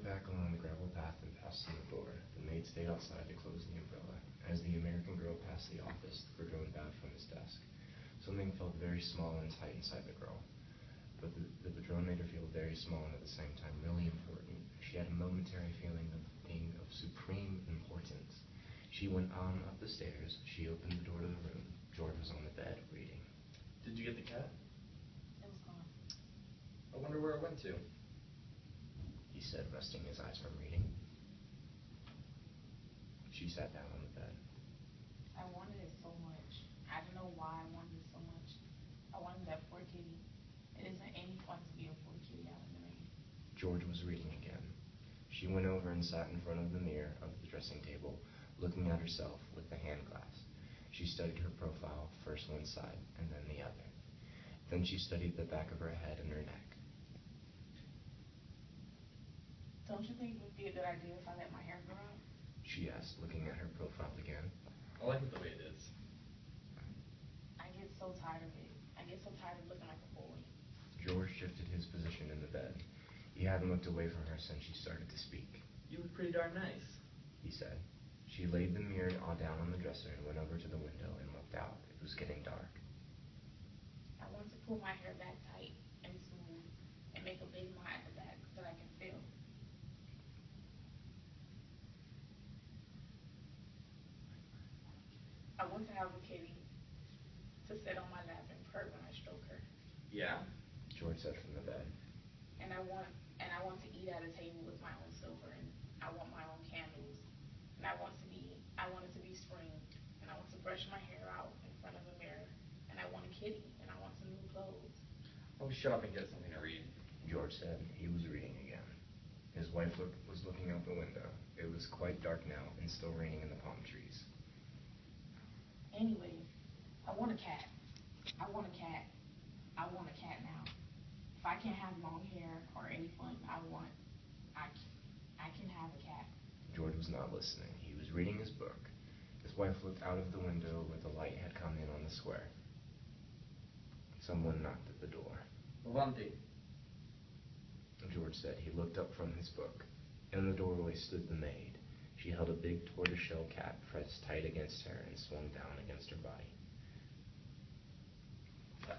back along the gravel path and passed through the door. The maid stayed outside to close the umbrella. As the American girl passed the office, the patrone bowed from his desk. Something felt very small and tight inside the girl. But the patrone made her feel very small and at the same time really important. She had a momentary feeling of being of supreme importance. She went on up the stairs. She opened the door to the room. George was on the bed, reading. Did you get the cat? It was gone. I wonder where it went to. He said, resting his eyes from reading. She sat down on the bed. I wanted it so much. I don't know why I wanted it so much. I wanted that poor kitty. It isn't any fun to be a poor kitty out in the rain. George was reading again. She went over and sat in front of the mirror of the dressing table, looking at herself with the hand glass. She studied her profile, first one side and then the other. Then she studied the back of her head and her neck. Don't you think it would be a good idea if I let my hair grow out? She asked, looking at her profile again. I like it the way it is. I get so tired of it. I get so tired of looking like a boy. George shifted his position in the bed. He hadn't looked away from her since she started to speak. You look pretty darn nice, he said. She laid the mirror down on the dresser and went over to the window and looked out. It was getting dark. I want to pull my hair back tight and smooth and make a big knot at the back that I can feel. I want to have a kitty to sit on my lap and purr when I stroke her. Yeah? George said from the bed. And I want to eat at a table with my own silver, and I want my own candles. And I want it to be spring, and I want to brush my hair out in front of the mirror, and I want a kitty, and I want some new clothes. I'll shut up and get something to read. George said. He was reading again. His wife was looking out the window. It was quite dark now and still raining in the palm trees. Anyway, I want a cat. I want a cat. I want a cat now. If I can't have long hair or any fun I can have a cat. George was not listening. He was reading his book. His wife looked out of the window where the light had come in on the square. Someone knocked at the door. Avanti. George said. He looked up from his book. In the doorway stood the maid. She held a big tortoiseshell cat pressed tight against her and swung down against her body. Cut.